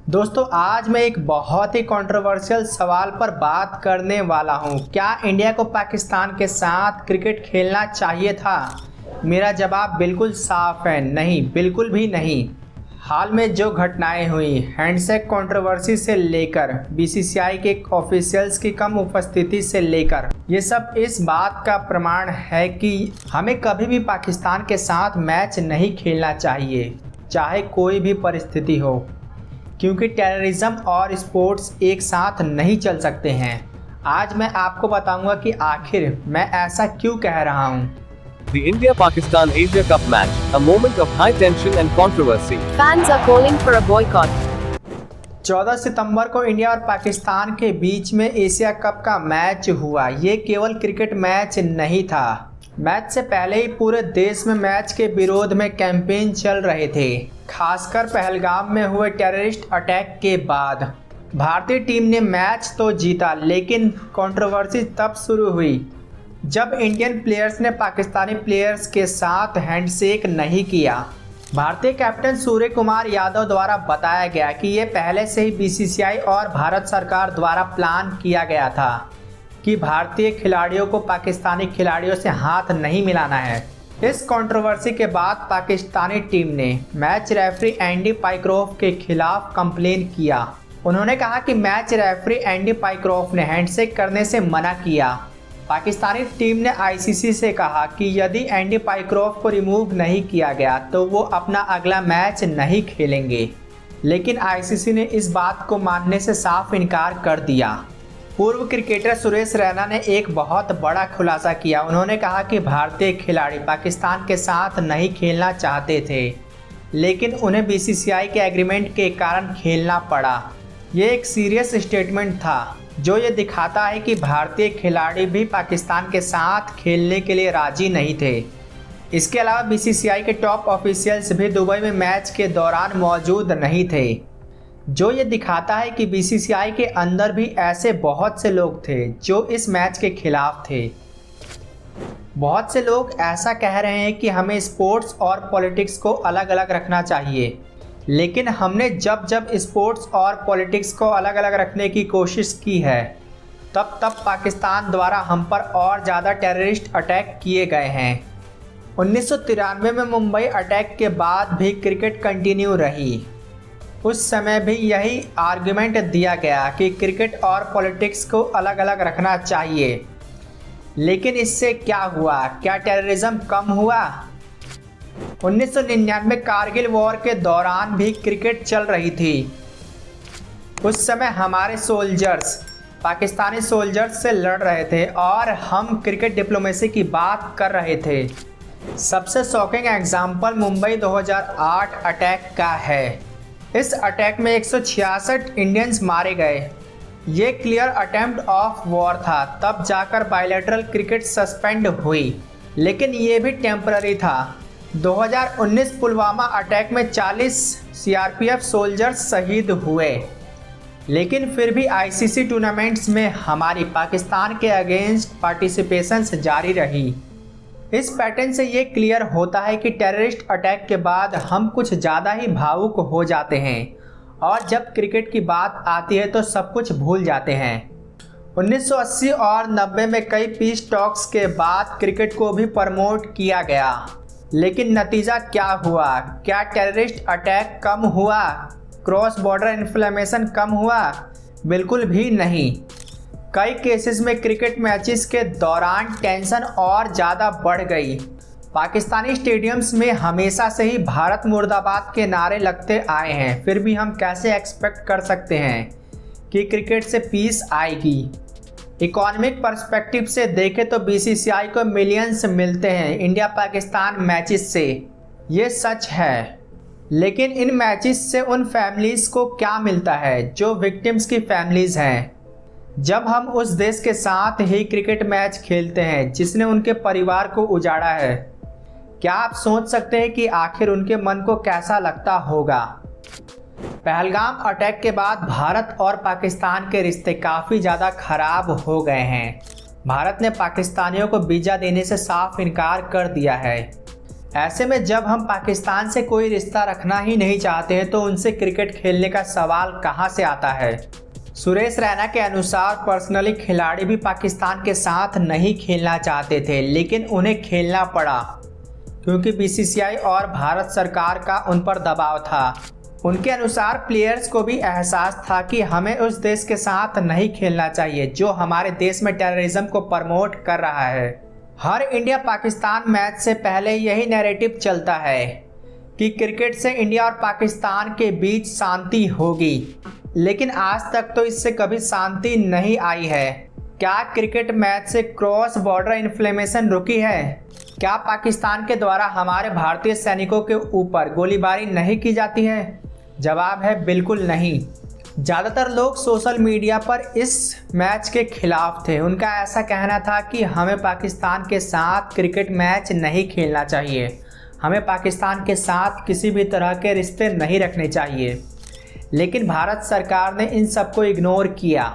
दोस्तों आज मैं एक बहुत ही कंट्रोवर्शियल सवाल पर बात करने वाला हूं। क्या इंडिया को पाकिस्तान के साथ क्रिकेट खेलना चाहिए था? मेरा जवाब बिल्कुल साफ है, नहीं, बिल्कुल भी नहीं। हाल में जो घटनाएं हुई, हैंडशेक कंट्रोवर्सी से लेकर बीसीसीआई के ऑफिशियल्स की कम उपस्थिति से लेकर, ये सब इस बात का प्रमाण है कि हमें कभी भी पाकिस्तान के साथ मैच नहीं खेलना चाहिए, चाहे कोई भी परिस्थिति हो, क्योंकि टेररिज्म और स्पोर्ट्स एक साथ नहीं चल सकते हैं। आज मैं आपको बताऊंगा कि आखिर मैं ऐसा क्यों कह रहा हूं। The India-Pakistan Asia Cup match, a moment of high tension and controversy. Fans are calling for a boycott. 14 सितंबर को इंडिया और पाकिस्तान के बीच में एशिया कप का मैच हुआ। ये केवल क्रिकेट मैच नहीं था। मैच से पहले ही पूरे देश में मैच के विरोध में कैंपेन चल रहे थे, खासकर पहलगाम में हुए टेररिस्ट अटैक के बाद। भारतीय टीम ने मैच तो जीता, लेकिन कंट्रोवर्सी तब शुरू हुई जब इंडियन प्लेयर्स ने पाकिस्तानी प्लेयर्स के साथ हैंडशेक नहीं किया। भारतीय कैप्टन सूर्य कुमार यादव द्वारा बताया गया कि ये पहले से ही बीसीसीआई और भारत सरकार द्वारा प्लान किया गया था कि भारतीय खिलाड़ियों को पाकिस्तानी खिलाड़ियों से हाथ नहीं मिलाना है। इस कंट्रोवर्सी के बाद पाकिस्तानी टीम ने मैच रेफरी एंडी पाइक्रोफ के खिलाफ कंप्लेन किया। उन्होंने कहा कि मैच रेफरी एंडी पाइक्रोफ ने हैंडशेक करने से मना किया। पाकिस्तानी टीम ने आईसीसी से कहा कि यदि एंडी पाइक्रोफ को रिमूव नहीं किया गया तो वो अपना अगला मैच नहीं खेलेंगे, लेकिन आईसीसी ने इस बात को मानने से साफ इनकार कर दिया। पूर्व क्रिकेटर सुरेश रैना ने एक बहुत बड़ा खुलासा किया। उन्होंने कहा कि भारतीय खिलाड़ी पाकिस्तान के साथ नहीं खेलना चाहते थे, लेकिन उन्हें बीसीसीआई के एग्रीमेंट के कारण खेलना पड़ा। ये एक सीरियस स्टेटमेंट था जो ये दिखाता है कि भारतीय खिलाड़ी भी पाकिस्तान के साथ खेलने के लिए राजी नहीं थे। इसके अलावा बीसीसीआई के टॉप ऑफिशियल्स भी दुबई में मैच के दौरान मौजूद नहीं थे, जो ये दिखाता है कि बीसीसीआई के अंदर भी ऐसे बहुत से लोग थे जो इस मैच के खिलाफ थे। बहुत से लोग ऐसा कह रहे हैं कि हमें स्पोर्ट्स और पॉलिटिक्स को अलग अलग रखना चाहिए, लेकिन हमने जब जब स्पोर्ट्स और पॉलिटिक्स को अलग अलग रखने की कोशिश की है, तब तब पाकिस्तान द्वारा हम पर और ज़्यादा टेररिस्ट अटैक किए गए हैं। 1993 में मुंबई अटैक के बाद भी क्रिकेट कंटिन्यू रही। उस समय भी यही आर्गुमेंट दिया गया कि क्रिकेट और पॉलिटिक्स को अलग अलग रखना चाहिए, लेकिन इससे क्या हुआ? क्या टेररिज्म कम हुआ? 1999 कारगिल वॉर के दौरान भी क्रिकेट चल रही थी। उस समय हमारे सोल्जर्स पाकिस्तानी सोल्जर्स से लड़ रहे थे और हम क्रिकेट डिप्लोमेसी की बात कर रहे थे। सबसे शॉकिंग एग्जाम्पल मुंबई 2008 अटैक का है। इस अटैक में 166 इंडियंस मारे गए। ये क्लियर अटेम्प्ट ऑफ वॉर था। तब जाकर बायलैटरल क्रिकेट सस्पेंड हुई, लेकिन ये भी टेम्पररी था। 2019 पुलवामा अटैक में 40 सीआरपीएफ सोल्जर्स शहीद हुए, लेकिन फिर भी आईसीसी टूर्नामेंट्स में हमारी पाकिस्तान के अगेंस्ट पार्टिसिपेशंस जारी रही। इस पैटर्न से ये क्लियर होता है कि टेररिस्ट अटैक के बाद हम कुछ ज़्यादा ही भावुक हो जाते हैं और जब क्रिकेट की बात आती है तो सब कुछ भूल जाते हैं। 1980 और 90 में कई पीस टॉक्स के बाद क्रिकेट को भी प्रमोट किया गया, लेकिन नतीजा क्या हुआ? क्या टेररिस्ट अटैक कम हुआ? क्रॉस बॉर्डर इन्फ्लेमेशन कम हुआ? बिल्कुल भी नहीं। कई केसेस में क्रिकेट मैचेस के दौरान टेंशन और ज़्यादा बढ़ गई। पाकिस्तानी स्टेडियम्स में हमेशा से ही भारत मुर्दाबाद के नारे लगते आए हैं, फिर भी हम कैसे एक्सपेक्ट कर सकते हैं कि क्रिकेट से पीस आएगी? इकोनॉमिक पर्सपेक्टिव से देखें तो बीसीसीआई को मिलियंस मिलते हैं इंडिया पाकिस्तान मैचेस से, ये सच है। लेकिन इन मैचेस से उन फैमिलीज़ को क्या मिलता है जो विक्टिम्स की फैमिलीज़ हैं? जब हम उस देश के साथ ही क्रिकेट मैच खेलते हैं जिसने उनके परिवार को उजाड़ा है, क्या आप सोच सकते हैं कि आखिर उनके मन को कैसा लगता होगा? पहलगाम अटैक के बाद भारत और पाकिस्तान के रिश्ते काफ़ी ज़्यादा खराब हो गए हैं। भारत ने पाकिस्तानियों को वीज़ा देने से साफ इनकार कर दिया है। ऐसे में जब हम पाकिस्तान से कोई रिश्ता रखना ही नहीं चाहते हैं तो उनसे क्रिकेट खेलने का सवाल कहां से आता है। सुरेश रैना के अनुसार पर्सनली खिलाड़ी भी पाकिस्तान के साथ नहीं खेलना चाहते थे, लेकिन उन्हें खेलना पड़ा क्योंकि बीसीसीआई और भारत सरकार का उन पर दबाव था। उनके अनुसार प्लेयर्स को भी एहसास था कि हमें उस देश के साथ नहीं खेलना चाहिए जो हमारे देश में टेररिज्म को प्रमोट कर रहा है। हर इंडिया पाकिस्तान मैच से पहले यही नैरेटिव चलता है कि क्रिकेट से इंडिया और पाकिस्तान के बीच शांति होगी, लेकिन आज तक तो इससे कभी शांति नहीं आई है। क्या क्रिकेट मैच से क्रॉस बॉर्डर इन्फ्लेमेशन रुकी है? क्या पाकिस्तान के द्वारा हमारे भारतीय सैनिकों के ऊपर गोलीबारी नहीं की जाती है? जवाब है बिल्कुल नहीं। ज़्यादातर लोग सोशल मीडिया पर इस मैच के खिलाफ थे। उनका ऐसा कहना था कि हमें पाकिस्तान के साथ क्रिकेट मैच नहीं खेलना चाहिए, हमें पाकिस्तान के साथ किसी भी तरह के रिश्ते नहीं रखने चाहिए। लेकिन भारत सरकार ने इन सबको इग्नोर किया,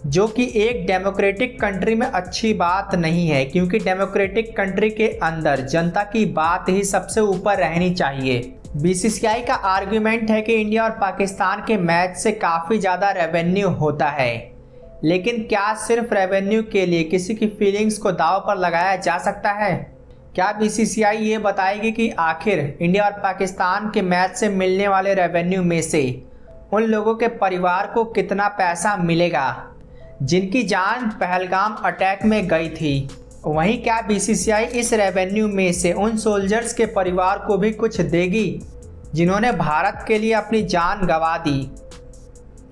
जो कि एक डेमोक्रेटिक कंट्री में अच्छी बात नहीं है, क्योंकि डेमोक्रेटिक कंट्री के अंदर जनता की बात ही सबसे ऊपर रहनी चाहिए। बीसीसीआई का आर्ग्यूमेंट है कि इंडिया और पाकिस्तान के मैच से काफ़ी ज़्यादा रेवेन्यू होता है, लेकिन क्या सिर्फ रेवेन्यू के लिए किसी की फीलिंग्स को दांव पर लगाया जा सकता है? क्या बीसीसीआई ये बताएगी कि आखिर इंडिया और पाकिस्तान के मैच से मिलने वाले रेवेन्यू में से उन लोगों के परिवार को कितना पैसा मिलेगा जिनकी जान पहलगाम अटैक में गई थी? वहीं क्या बीसीसीआई इस रेवेन्यू में से उन सोल्जर्स के परिवार को भी कुछ देगी जिन्होंने भारत के लिए अपनी जान गंवा दी?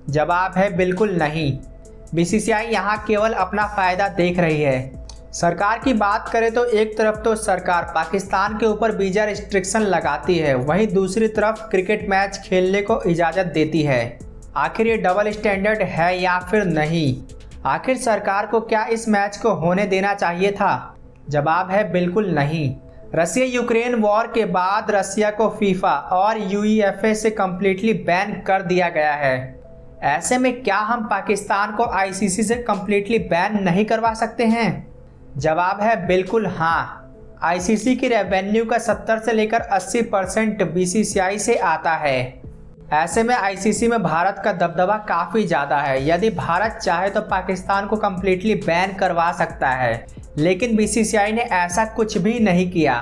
जवाब है बिल्कुल नहीं। बीसीसीआई यहाँ केवल अपना फ़ायदा देख रही है। सरकार की बात करें तो एक तरफ तो सरकार पाकिस्तान के ऊपर वीज़ा रिस्ट्रिक्शन लगाती है, वहीं दूसरी तरफ क्रिकेट मैच खेलने को इजाज़त देती है। आखिर ये डबल स्टैंडर्ड है या फिर नहीं? आखिर सरकार को क्या इस मैच को होने देना चाहिए था? जवाब है बिल्कुल नहीं। रसिया यूक्रेन वॉर के बाद रसिया को फीफा और यूईएफए से कम्प्लीटली बैन कर दिया गया है। ऐसे में क्या हम पाकिस्तान को आईसीसी से कम्प्लीटली बैन नहीं करवा सकते हैं? जवाब है बिल्कुल हाँ। आईसीसी की रेवेन्यू का 70 से लेकर 80% बीसीसीआई से आता है। ऐसे में आईसीसी में भारत का दबदबा काफ़ी ज़्यादा है। यदि भारत चाहे तो पाकिस्तान को कम्प्लीटली बैन करवा सकता है, लेकिन बीसीसीआई ने ऐसा कुछ भी नहीं किया।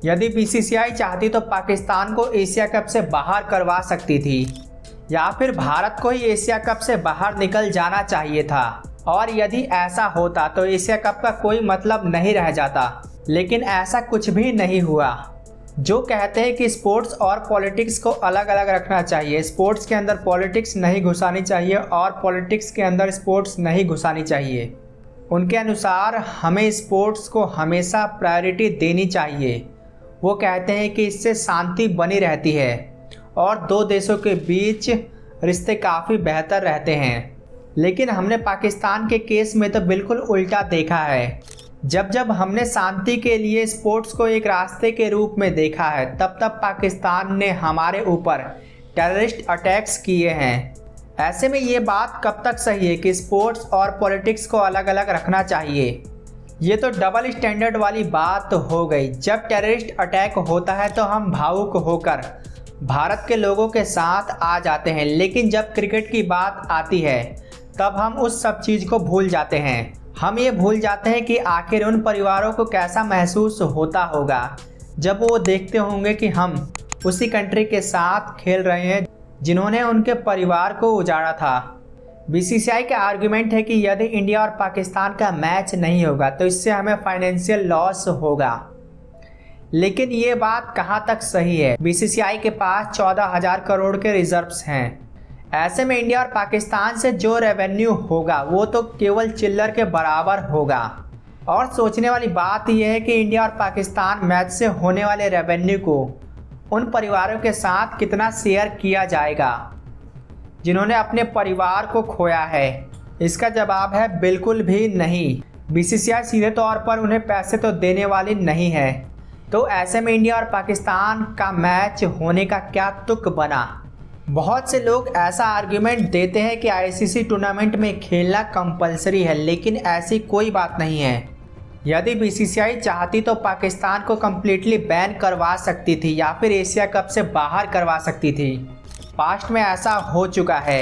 यदि बीसीसीआई चाहती तो पाकिस्तान को एशिया कप से बाहर करवा सकती थी, या फिर भारत को ही एशिया कप से बाहर निकल जाना चाहिए था। और यदि ऐसा होता तो एशिया कप का कोई मतलब नहीं रह जाता, लेकिन ऐसा कुछ भी नहीं हुआ। जो कहते हैं कि स्पोर्ट्स और पॉलिटिक्स को अलग अलग रखना चाहिए, स्पोर्ट्स के अंदर पॉलिटिक्स नहीं घुसानी चाहिए और पॉलिटिक्स के अंदर स्पोर्ट्स नहीं घुसानी चाहिए, उनके अनुसार हमें स्पोर्ट्स को हमेशा प्रायोरिटी देनी चाहिए। वो कहते हैं कि इससे शांति बनी रहती है और दो देशों के बीच रिश्ते काफ़ी बेहतर रहते हैं। लेकिन हमने पाकिस्तान के केस में तो बिल्कुल उल्टा देखा है। जब हमने शांति के लिए स्पोर्ट्स को एक रास्ते के रूप में देखा है, तब पाकिस्तान ने हमारे ऊपर टेररिस्ट अटैक्स किए हैं। ऐसे में ये बात कब तक सही है कि स्पोर्ट्स और पॉलिटिक्स को अलग अलग रखना चाहिए? ये तो डबल स्टैंडर्ड वाली बात हो गई। जब टेररिस्ट अटैक होता है तो हम भावुक होकर भारत के लोगों के साथ आ जाते हैं, लेकिन जब क्रिकेट की बात आती है तब हम उस सब चीज़ को भूल जाते हैं। हम ये भूल जाते हैं कि आखिर उन परिवारों को कैसा महसूस होता होगा जब वो देखते होंगे कि हम उसी कंट्री के साथ खेल रहे हैं जिन्होंने उनके परिवार को उजाड़ा था। बीसीसीआई का आर्गुमेंट है कि यदि इंडिया और पाकिस्तान का मैच नहीं होगा तो इससे हमें फाइनेंशियल लॉस होगा, लेकिन ये बात कहाँ तक सही है? बीसीसीआई के पास 14,000 करोड़ के रिजर्व्स हैं। ऐसे में इंडिया और पाकिस्तान से जो रेवेन्यू होगा वो तो केवल चिल्लर के बराबर होगा। और सोचने वाली बात यह है कि इंडिया और पाकिस्तान मैच से होने वाले रेवेन्यू को उन परिवारों के साथ कितना शेयर किया जाएगा जिन्होंने अपने परिवार को खोया है। इसका जवाब है बिल्कुल भी नहीं। बीसीसीआई सीधे तौर पर उन्हें पैसे तो देने वाली नहीं है, तो ऐसे में इंडिया और पाकिस्तान का मैच होने का क्या तुक बना? बहुत से लोग ऐसा आर्ग्यूमेंट देते हैं कि आईसीसी टूर्नामेंट में खेलना कंपलसरी है, लेकिन ऐसी कोई बात नहीं है। यदि बीसीसीआई चाहती तो पाकिस्तान को कम्प्लीटली बैन करवा सकती थी या फिर एशिया कप से बाहर करवा सकती थी। पास्ट में ऐसा हो चुका है।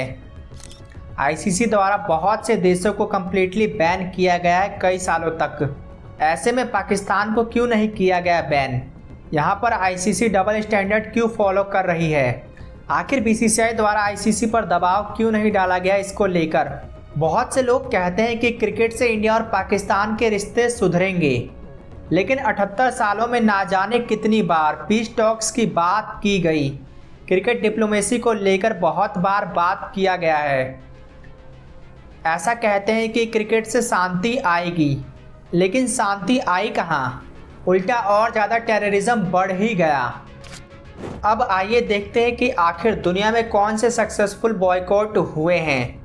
आईसीसी द्वारा बहुत से देशों को कम्प्लीटली बैन किया गया है कई सालों तक। ऐसे में पाकिस्तान को क्यों नहीं किया गया बैन? यहाँ पर आईसीसी डबल स्टैंडर्ड क्यों फॉलो कर रही है? आखिर बीसीसीआई द्वारा आईसीसी पर दबाव क्यों नहीं डाला गया इसको लेकर? बहुत से लोग कहते हैं कि क्रिकेट से इंडिया और पाकिस्तान के रिश्ते सुधरेंगे, लेकिन 78 सालों में ना जाने कितनी बार पीस टॉक्स की बात की गई। क्रिकेट डिप्लोमेसी को लेकर बहुत बार बात किया गया है। ऐसा कहते हैं कि क्रिकेट से शांति आएगी, लेकिन शांति आई कहाँ? उल्टा और ज़्यादा टेररिज्म बढ़ ही गया। अब आइए देखते हैं कि आखिर दुनिया में कौन से सक्सेसफुल बॉयकॉट हुए हैं।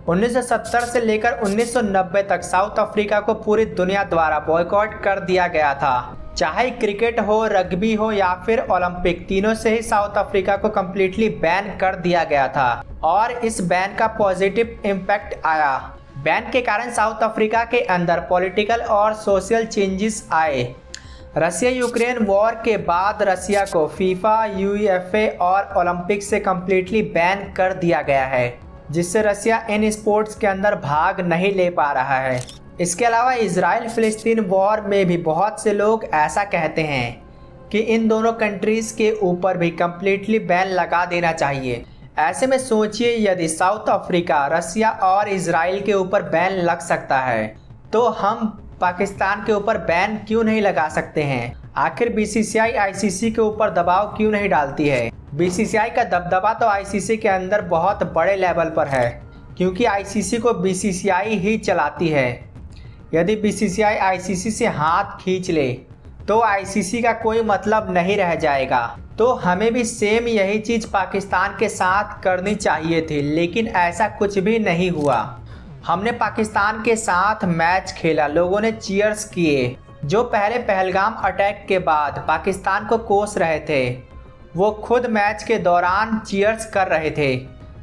1970 से लेकर 1990 तक साउथ अफ्रीका को पूरी दुनिया द्वारा बॉयकॉट कर दिया गया था। चाहे क्रिकेट हो, रग्बी हो या फिर ओलंपिक, तीनों से ही साउथ अफ्रीका को कम्प्लीटली बैन कर दिया गया था और इस बैन का पॉजिटिव इम्पैक्ट आया। बैन के कारण साउथ अफ्रीका के अंदर पॉलिटिकल और सोशल चेंजेस आए। रसिया यूक्रेन वॉर के बाद रसिया को फीफा, यूएफए और ओलंपिक से कम्प्लीटली बैन कर दिया गया है, जिससे रसिया इन स्पोर्ट्स के अंदर भाग नहीं ले पा रहा है। इसके अलावा इजराइल फिलिस्तीन वॉर में भी बहुत से लोग ऐसा कहते हैं कि इन दोनों कंट्रीज़ के ऊपर भी कम्प्लीटली बैन लगा देना चाहिए। ऐसे में सोचिए, यदि साउथ अफ्रीका, रसिया और इजराइल के ऊपर बैन लग सकता है तो हम पाकिस्तान के ऊपर बैन क्यों नहीं लगा सकते हैं? आखिर बीसीसीआई आईसीसी के ऊपर दबाव क्यों नहीं डालती है? बीसीसीआई का दबदबा तो आईसीसी के अंदर बहुत बड़े लेवल पर है, क्योंकि आईसीसी को बीसीसीआई ही चलाती है। यदि बीसीसीआई आईसीसी से हाथ खींच ले तो आईसीसी का कोई मतलब नहीं रह जाएगा। तो हमें भी सेम यही चीज़ पाकिस्तान के साथ करनी चाहिए थी, लेकिन ऐसा कुछ भी नहीं हुआ। हमने पाकिस्तान के साथ मैच खेला, लोगों ने चीयर्स किए। जो पहले पहलगाम अटैक के बाद पाकिस्तान को कोस रहे थे, वो खुद मैच के दौरान चीयर्स कर रहे थे।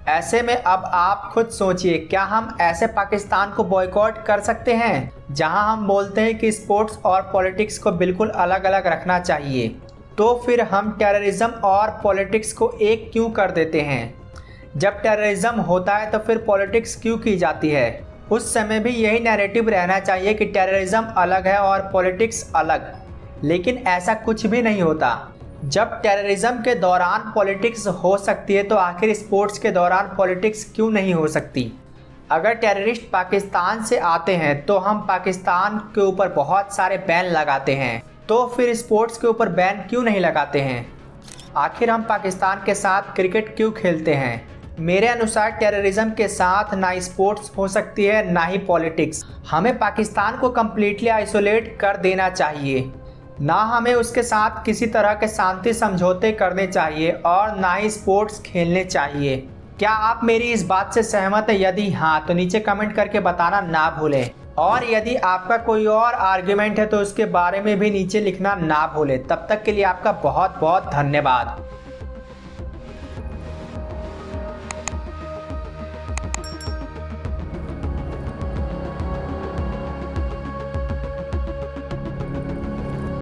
ऐसे में अब आप खुद सोचिए, क्या हम ऐसे पाकिस्तान को बॉयकॉट कर सकते हैं जहां हम बोलते हैं कि स्पोर्ट्स और पॉलिटिक्स को बिल्कुल अलग अलग रखना चाहिए? तो फिर हम टेररिज्म और पॉलिटिक्स को एक क्यों कर देते हैं? जब टेररिज्म होता है तो फिर पॉलिटिक्स क्यों की जाती है? उस समय भी यही नैरेटिव रहना चाहिए कि टेररिज्म अलग है और पॉलिटिक्स अलग, लेकिन ऐसा कुछ भी नहीं होता। जब टेररिज्म के दौरान पॉलिटिक्स हो सकती है तो आखिर स्पोर्ट्स के दौरान पॉलिटिक्स क्यों नहीं हो सकती? अगर टेररिस्ट पाकिस्तान से आते हैं तो हम पाकिस्तान के ऊपर बहुत सारे बैन लगाते हैं, तो फिर स्पोर्ट्स के ऊपर बैन क्यों नहीं लगाते हैं? आखिर हम पाकिस्तान के साथ क्रिकेट क्यों खेलते हैं? मेरे अनुसार टेररिज्म के साथ ना स्पोर्ट्स हो सकती है ना ही पॉलिटिक्स। हमें पाकिस्तान को कम्प्लीटली आइसोलेट कर देना चाहिए, ना हमें उसके साथ किसी तरह के शांति समझौते करने चाहिए और ना ही स्पोर्ट्स खेलने चाहिए। क्या आप मेरी इस बात से सहमत हैं? यदि हाँ तो नीचे कमेंट करके बताना ना भूलें, और यदि आपका कोई और आर्ग्यूमेंट है तो उसके बारे में भी नीचे लिखना ना भूलें। तब तक के लिए आपका बहुत बहुत धन्यवाद।